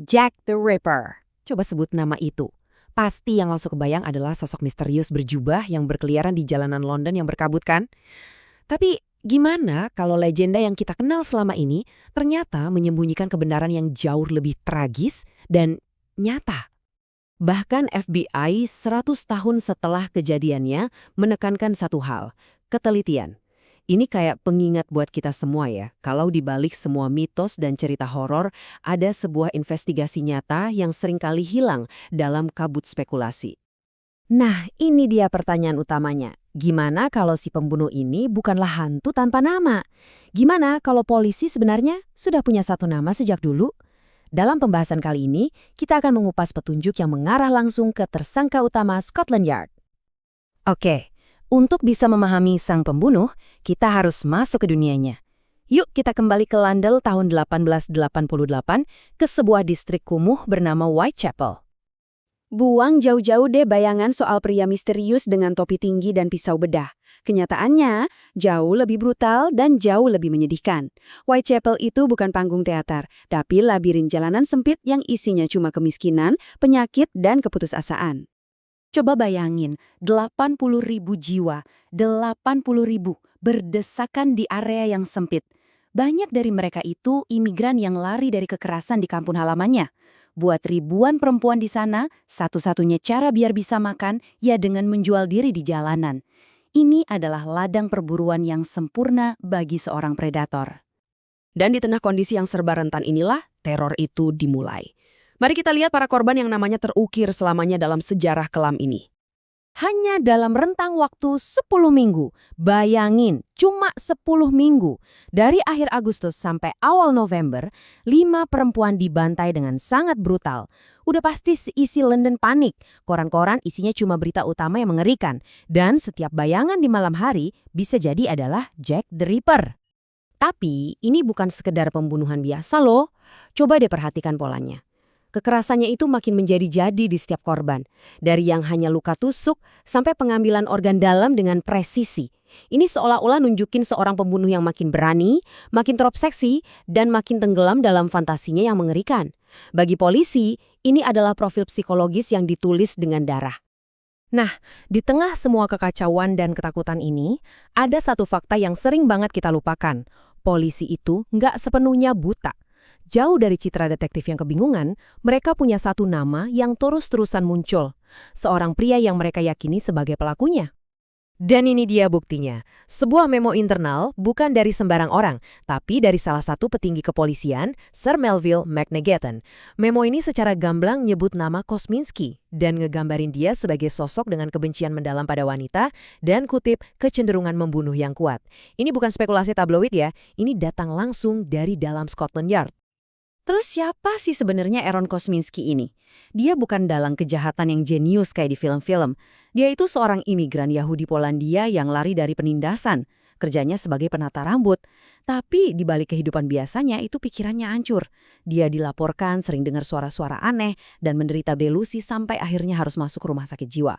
Jack the Ripper. Coba sebut nama itu. Pasti yang langsung kebayang adalah sosok misterius berjubah yang berkeliaran di jalanan London yang berkabut kan? Tapi gimana kalau legenda yang kita kenal selama ini ternyata menyembunyikan kebenaran yang jauh lebih tragis dan nyata? Bahkan FBI 100 tahun setelah kejadiannya menekankan satu hal, ketelitian. Ini kayak pengingat buat kita semua ya, kalau dibalik semua mitos dan cerita horor, ada sebuah investigasi nyata yang seringkali hilang dalam kabut spekulasi. Nah, ini dia pertanyaan utamanya. Gimana kalau si pembunuh ini bukanlah hantu tanpa nama? Gimana kalau polisi sebenarnya sudah punya satu nama sejak dulu? Dalam pembahasan kali ini, kita akan mengupas petunjuk yang mengarah langsung ke tersangka utama Scotland Yard. Oke. Untuk bisa memahami sang pembunuh, kita harus masuk ke dunianya. Yuk kita kembali ke London tahun 1888 ke sebuah distrik kumuh bernama Whitechapel. Buang jauh-jauh deh bayangan soal pria misterius dengan topi tinggi dan pisau bedah. Kenyataannya, jauh lebih brutal dan jauh lebih menyedihkan. Whitechapel itu bukan panggung teater, tapi labirin jalanan sempit yang isinya cuma kemiskinan, penyakit, dan keputusasaan. Coba bayangin, 80.000 jiwa, 80.000 berdesakan di area yang sempit. Banyak dari mereka itu imigran yang lari dari kekerasan di kampung halamannya. Buat ribuan perempuan di sana, satu-satunya cara biar bisa makan, ya dengan menjual diri di jalanan. Ini adalah ladang perburuan yang sempurna bagi seorang predator. Dan di tengah kondisi yang serba rentan inilah, teror itu dimulai. Mari kita lihat para korban yang namanya terukir selamanya dalam sejarah kelam ini. Hanya dalam rentang waktu 10 minggu. Bayangin, cuma 10 minggu. Dari akhir Agustus sampai awal November, 5 perempuan dibantai dengan sangat brutal. Udah pasti seisi London panik. Koran-koran isinya cuma berita utama yang mengerikan. Dan setiap bayangan di malam hari bisa jadi adalah Jack the Ripper. Tapi ini bukan sekedar pembunuhan biasa loh. Coba deh perhatikan polanya. Kekerasannya itu makin menjadi-jadi di setiap korban. Dari yang hanya luka tusuk sampai pengambilan organ dalam dengan presisi. Ini seolah-olah nunjukin seorang pembunuh yang makin berani, makin terobsesi, dan makin tenggelam dalam fantasinya yang mengerikan. Bagi polisi, ini adalah profil psikologis yang ditulis dengan darah. Nah, di tengah semua kekacauan dan ketakutan ini, ada satu fakta yang sering banget kita lupakan. Polisi itu nggak sepenuhnya buta. Jauh dari citra detektif yang kebingungan, mereka punya satu nama yang terus-terusan muncul. Seorang pria yang mereka yakini sebagai pelakunya. Dan ini dia buktinya. Sebuah memo internal bukan dari sembarang orang, tapi dari salah satu petinggi kepolisian, Sir Melville McNaghten. Memo ini secara gamblang nyebut nama Kosminski dan ngegambarin dia sebagai sosok dengan kebencian mendalam pada wanita dan kutip kecenderungan membunuh yang kuat. Ini bukan spekulasi tabloid ya, ini datang langsung dari dalam Scotland Yard. Terus siapa sih sebenarnya Aaron Kosminski ini? Dia bukan dalang kejahatan yang jenius kayak di film-film. Dia itu seorang imigran Yahudi Polandia yang lari dari penindasan. Kerjanya sebagai penata rambut. Tapi di balik kehidupan biasanya itu pikirannya hancur. Dia dilaporkan sering dengar suara-suara aneh dan menderita delusi sampai akhirnya harus masuk rumah sakit jiwa.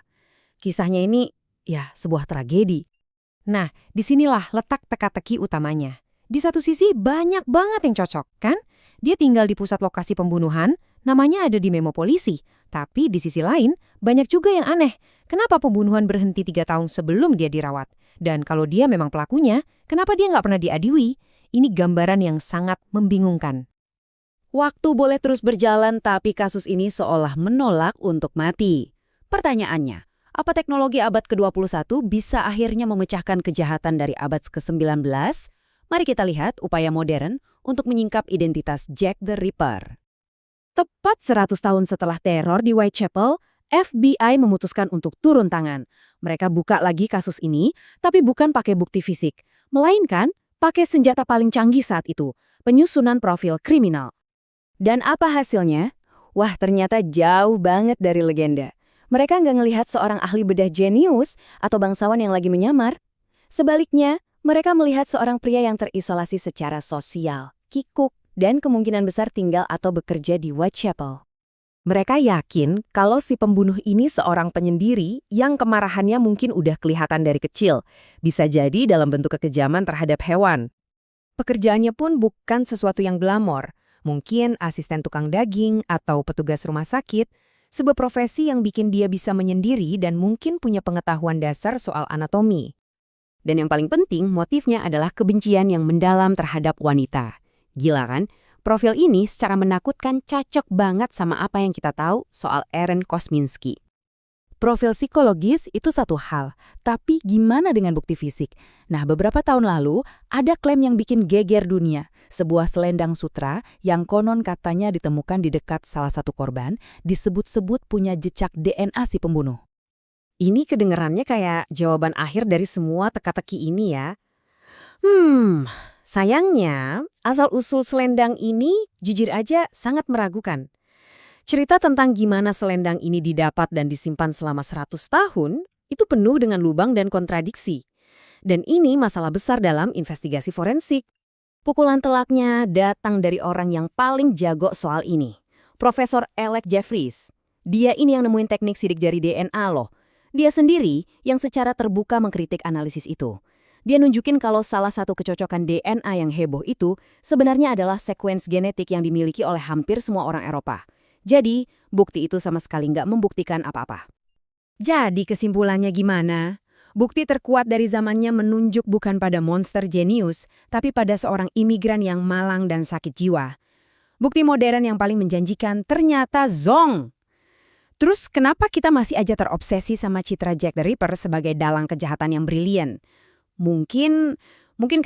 Kisahnya ini, ya, sebuah tragedi. Nah, disinilah letak teka-teki utamanya. Di satu sisi banyak banget yang cocok, kan? Dia tinggal di pusat lokasi pembunuhan, namanya ada di memo polisi. Tapi di sisi lain, banyak juga yang aneh. Kenapa pembunuhan berhenti 3 tahun sebelum dia dirawat? Dan kalau dia memang pelakunya, kenapa dia nggak pernah diadili? Ini gambaran yang sangat membingungkan. Waktu boleh terus berjalan, tapi kasus ini seolah menolak untuk mati. Pertanyaannya, apa teknologi abad ke-21 bisa akhirnya memecahkan kejahatan dari abad ke-19? Mari kita lihat upaya modern untuk menyingkap identitas Jack the Ripper. Tepat 100 tahun setelah teror di Whitechapel, FBI memutuskan untuk turun tangan. Mereka buka lagi kasus ini, tapi bukan pakai bukti fisik, melainkan pakai senjata paling canggih saat itu, penyusunan profil kriminal. Dan apa hasilnya? Wah, ternyata jauh banget dari legenda. Mereka nggak ngelihat seorang ahli bedah jenius atau bangsawan yang lagi menyamar. Sebaliknya, mereka melihat seorang pria yang terisolasi secara sosial, kikuk, dan kemungkinan besar tinggal atau bekerja di Whitechapel. Mereka yakin kalau si pembunuh ini seorang penyendiri yang kemarahannya mungkin udah kelihatan dari kecil. Bisa jadi dalam bentuk kekejaman terhadap hewan. Pekerjaannya pun bukan sesuatu yang glamor. Mungkin asisten tukang daging atau petugas rumah sakit, sebuah profesi yang bikin dia bisa menyendiri dan mungkin punya pengetahuan dasar soal anatomi. Dan yang paling penting, motifnya adalah kebencian yang mendalam terhadap wanita. Gila kan? Profil ini secara menakutkan cocok banget sama apa yang kita tahu soal Erin Kosminski. Profil psikologis itu satu hal, tapi gimana dengan bukti fisik? Nah, beberapa tahun lalu, ada klaim yang bikin geger dunia. Sebuah selendang sutra yang konon katanya ditemukan di dekat salah satu korban, disebut-sebut punya jejak DNA si pembunuh. Ini kedengerannya kayak jawaban akhir dari semua teka-teki ini ya. Sayangnya, asal-usul selendang ini jujur aja sangat meragukan. Cerita tentang gimana selendang ini didapat dan disimpan selama 100 tahun itu penuh dengan lubang dan kontradiksi. Dan ini masalah besar dalam investigasi forensik. Pukulan telaknya datang dari orang yang paling jago soal ini, Profesor Alec Jeffries. Dia ini yang nemuin teknik sidik jari DNA loh. Dia sendiri yang secara terbuka mengkritik analisis itu. Dia nunjukin kalau salah satu kecocokan DNA yang heboh itu sebenarnya adalah sekuens genetik yang dimiliki oleh hampir semua orang Eropa. Jadi, bukti itu sama sekali nggak membuktikan apa-apa. Jadi kesimpulannya gimana? Bukti terkuat dari zamannya menunjuk bukan pada monster jenius, tapi pada seorang imigran yang malang dan sakit jiwa. Bukti modern yang paling menjanjikan ternyata zong. Terus kenapa kita masih aja terobsesi sama citra Jack the Ripper sebagai dalang kejahatan yang brilian? Mungkin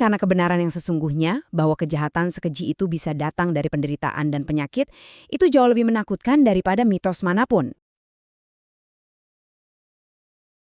karena kebenaran yang sesungguhnya bahwa kejahatan sekeji itu bisa datang dari penderitaan dan penyakit itu jauh lebih menakutkan daripada mitos manapun.